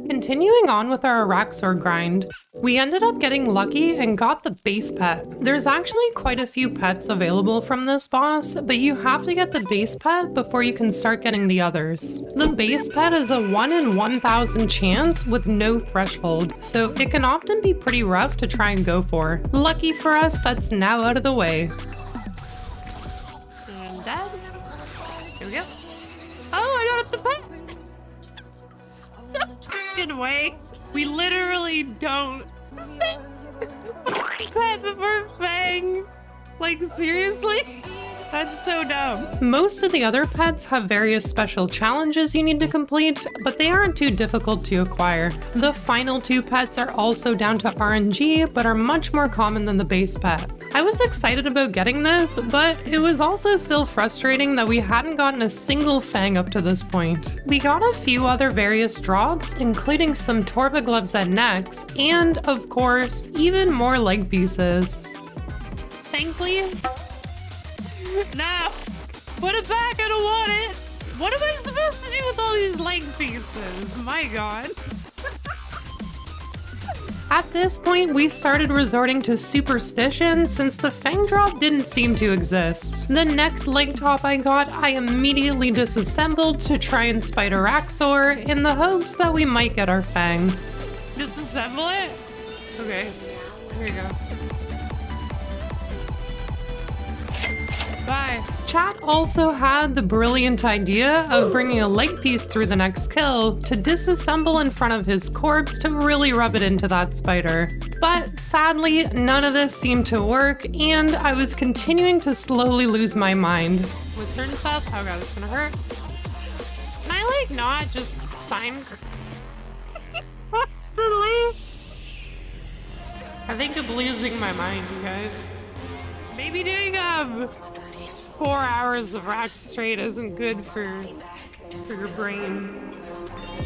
Continuing on with our Araxor grind, we ended up getting lucky and got the base pet. There's actually quite a few pets available from this boss, but you have to get the base pet before you can start getting the others. The base pet is a 1 in 1,000 chance with no threshold, so it can often be pretty rough to try and go for. Lucky for us, that's now out of the way. And dead. Here we go. Oh, I got the pet! Fucking way. We literally don't pet for Fang. Like, seriously? That's so dumb. Most of the other pets have various special challenges you need to complete, but they aren't too difficult to acquire. The final two pets are also down to RNG, but are much more common than the base pet. I was excited about getting this, but it was also still frustrating that we hadn't gotten a single Fang up to this point. We got a few other various drops, including some Torva gloves at Nex, and, of course, even more leg pieces. Thankfully, no! Put it back, I don't want it! What am I supposed to do with all these leg pieces? My god. At this point, we started resorting to superstition since the Fang drop didn't seem to exist. The next leg top I got, I immediately disassembled to try and spite Araxor in the hopes that we might get our Fang. Disassemble it? Okay, here you go. Bye. Chat also had the brilliant idea of bringing a leg piece through the next kill to disassemble in front of his corpse to really rub it into that spider. But sadly, none of this seemed to work, and I was continuing to slowly lose my mind. With certain styles, oh god, it's gonna hurt. Can I like not just sign constantly? I think I'm losing my mind, you guys. Maybe doing 4 hours of rack straight isn't good for your brain.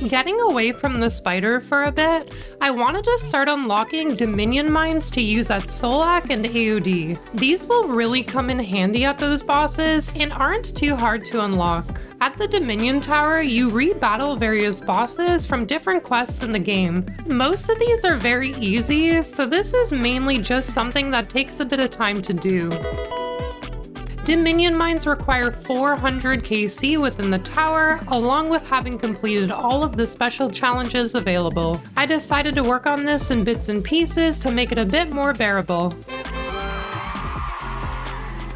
Getting away from the spider for a bit, I wanted to start unlocking Dominion mines to use at Solak and AOD. These will really come in handy at those bosses and aren't too hard to unlock. At the Dominion Tower, you re-battle various bosses from different quests in the game. Most of these are very easy, so this is mainly just something that takes a bit of time to do. Dominion mines require 400 KC within the tower, along with having completed all of the special challenges available. I decided to work on this in bits and pieces to make it a bit more bearable.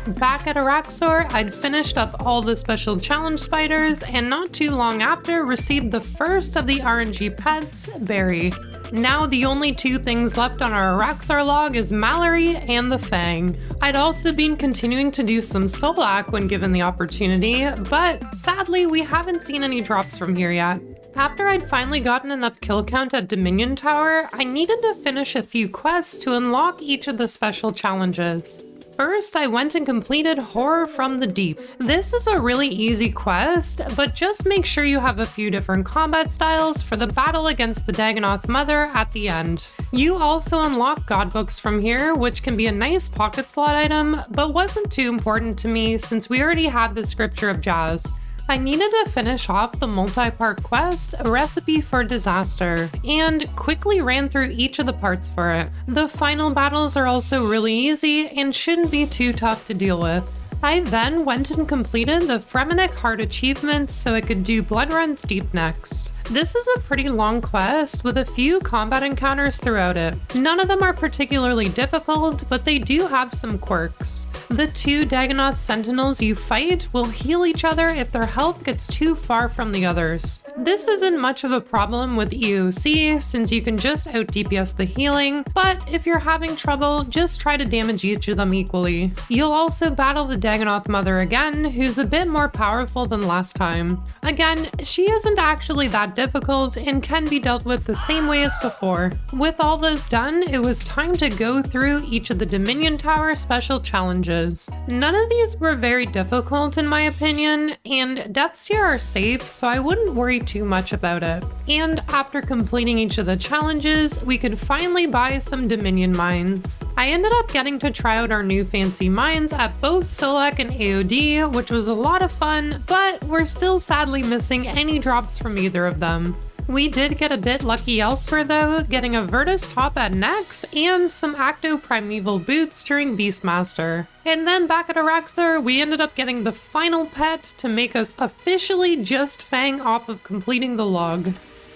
Back at Araxor, I'd finished up all the special challenge spiders, and not too long after received the first of the RNG pets, Barry. Now the only two things left on our Araxor log is Mallory and the Fang. I'd also been continuing to do some Solak when given the opportunity, but sadly we haven't seen any drops from here yet. After I'd finally gotten enough kill count at Dominion Tower, I needed to finish a few quests to unlock each of the special challenges. First, I went and completed Horror from the Deep. This is a really easy quest, but just make sure you have a few different combat styles for the battle against the Dagannoth Mother at the end. You also unlock God Books from here, which can be a nice pocket slot item, but wasn't too important to me since we already had the Scripture of Jazz. I needed to finish off the multi-part quest, A Recipe for Disaster, and quickly ran through each of the parts for it. The final battles are also really easy and shouldn't be too tough to deal with. I then went and completed the Fremennik Heart achievements so I could do Blood Runs Deep next. This is a pretty long quest with a few combat encounters throughout it. None of them are particularly difficult, but they do have some quirks. The two Dagannoth Sentinels you fight will heal each other if their health gets too far from the others. This isn't much of a problem with EOC since you can just out DPS the healing, but if you're having trouble, just try to damage each of them equally. You'll also battle the Dagannoth Mother again, who's a bit more powerful than last time. Again, she isn't actually that difficult and can be dealt with the same way as before. With all those done, it was time to go through each of the Dominion Tower special challenges. None of these were very difficult in my opinion, and deaths here are safe, so I wouldn't worry too much about it. And after completing each of the challenges, we could finally buy some Dominion mines. I ended up getting to try out our new fancy mines at both Solak and AOD, which was a lot of fun, but we're still sadly missing any drops from either of them. We did get a bit lucky elsewhere though, getting a Virtus top at Nex and some Acto Primeval boots during Beastmaster. And then back at Araxxor, we ended up getting the final pet to make us officially just Fang off of completing the log.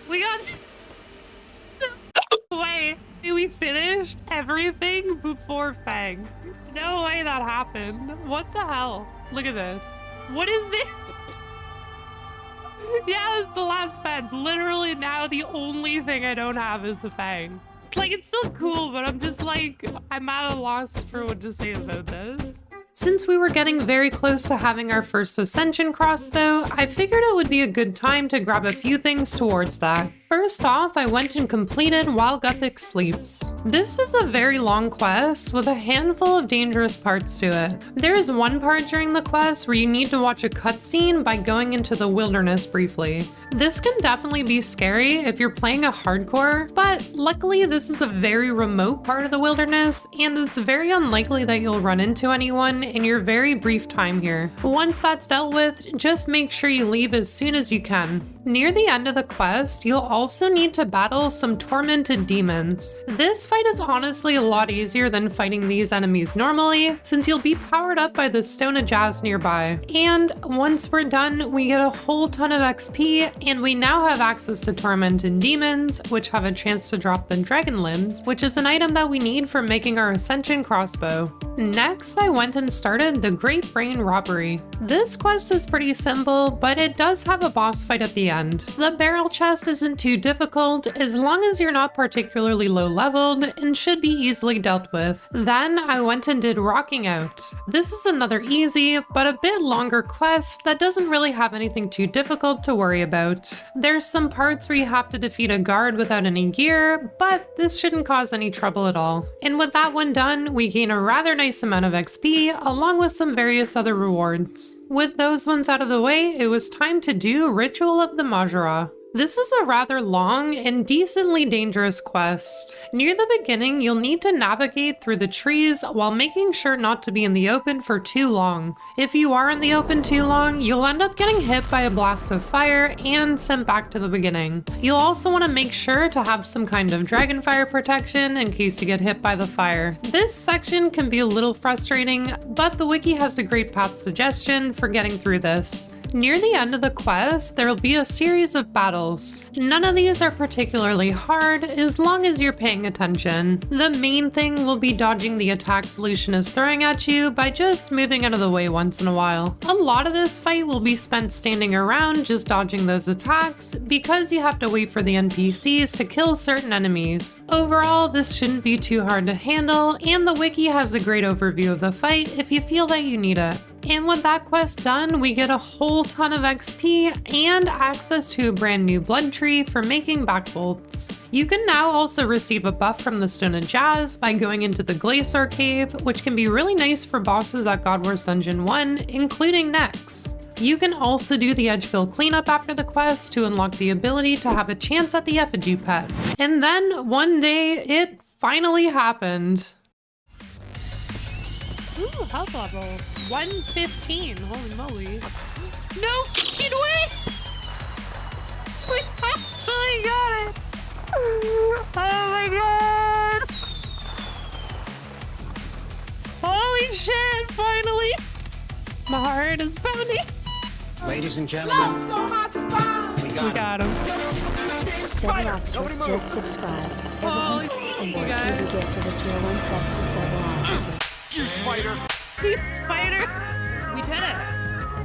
We got... Wait, we finished everything before Fang. No way that happened. What the hell? Look at this. What is this? Yeah, it's the last pet. Literally now the only thing I don't have is a Fang. Like, it's still cool, but I'm just like, I'm at a loss for what to say about this. Since we were getting very close to having our first Ascension crossbow, I figured it would be a good time to grab a few things towards that. First off, I went and completed While Guthix Sleeps. This is a very long quest with a handful of dangerous parts to it. There is one part during the quest where you need to watch a cutscene by going into the wilderness briefly. This can definitely be scary if you're playing a hardcore, but luckily this is a very remote part of the wilderness and it's very unlikely that you'll run into anyone in your very brief time here. Once that's dealt with, just make sure you leave as soon as you can. Near the end of the quest, you'll also need to battle some tormented demons. This fight is honestly a lot easier than fighting these enemies normally, since you'll be powered up by the Stone of Jazz nearby. And once we're done, we get a whole ton of XP, and we now have access to tormented demons, which have a chance to drop the dragon limbs, which is an item that we need for making our Ascension crossbow. Next, I went and started the Great Brain Robbery. This quest is pretty simple, but it does have a boss fight at the end. The barrel chest isn't too difficult as long as you're not particularly low leveled and should be easily dealt with. Then I went and did Rocking Out. This is another easy but a bit longer quest that doesn't really have anything too difficult to worry about. There's some parts where you have to defeat a guard without any gear, but this shouldn't cause any trouble at all. And with that one done, we gain a rather nice amount of XP along with some various other rewards. With those ones out of the way, it was time to do Ritual of the Majora. This is a rather long and decently dangerous quest. Near the beginning, you'll need to navigate through the trees while making sure not to be in the open for too long. If you are in the open too long, you'll end up getting hit by a blast of fire and sent back to the beginning. You'll also want to make sure to have some kind of dragonfire protection in case you get hit by the fire. This section can be a little frustrating, but the wiki has a great path suggestion for getting through this. Near the end of the quest, there will be a series of battles. None of these are particularly hard as long as you're paying attention. The main thing will be dodging the attacks Lucian is throwing at you by just moving out of the way once in a while. A lot of this fight will be spent standing around just dodging those attacks because you have to wait for the NPCs to kill certain enemies. Overall, this shouldn't be too hard to handle, and the wiki has a great overview of the fight if you feel that you need it. And with that quest done, we get a whole ton of XP and access to a brand new blood tree for making back bolts. You can now also receive a buff from the Stone of Jazz by going into the Glacier Cave, which can be really nice for bosses at God Wars Dungeon 1, including Nex. You can also do the Edgefield cleanup after the quest to unlock the ability to have a chance at the effigy pet. And then one day, it finally happened. Ooh, health level 115. Holy moly. No fucking way! We actually got it! Oh my god! Holy shit, finally! My heart is pounding. Ladies and gentlemen, we got him. 7 Oxfords just subscribed. Holy And more guys. till we get to the tier 1 sub to 7 Oxfords. Deep spider! We did it!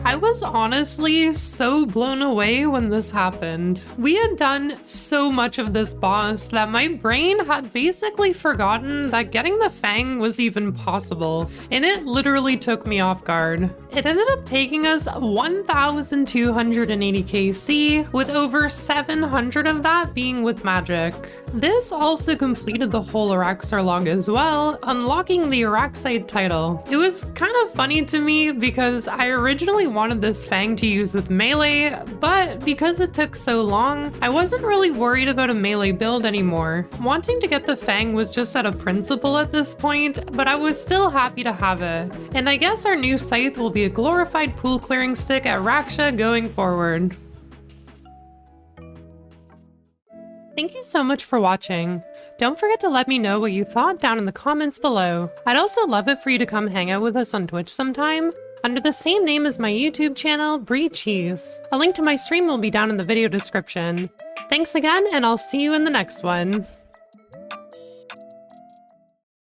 I was honestly so blown away when this happened. We had done so much of this boss that my brain had basically forgotten that getting the Fang was even possible, and it literally took me off guard. It ended up taking us 1,280 KC, with over 700 of that being with magic. This also completed the whole Araxxor log as well, unlocking the Araxide title. It was kind of funny to me because I originally wanted this Fang to use with melee, but because it took so long, I wasn't really worried about a melee build anymore. Wanting to get the Fang was just out of principle at this point, but I was still happy to have it. And I guess our new scythe will be a glorified pool clearing stick at Raksha going forward. Thank you so much for watching. Don't forget to let me know what you thought down in the comments below. I'd also love it for you to come hang out with us on Twitch sometime, under the same name as my YouTube channel, Brie Cheese. A link to my stream will be down in the video description. Thanks again, and I'll see you in the next one.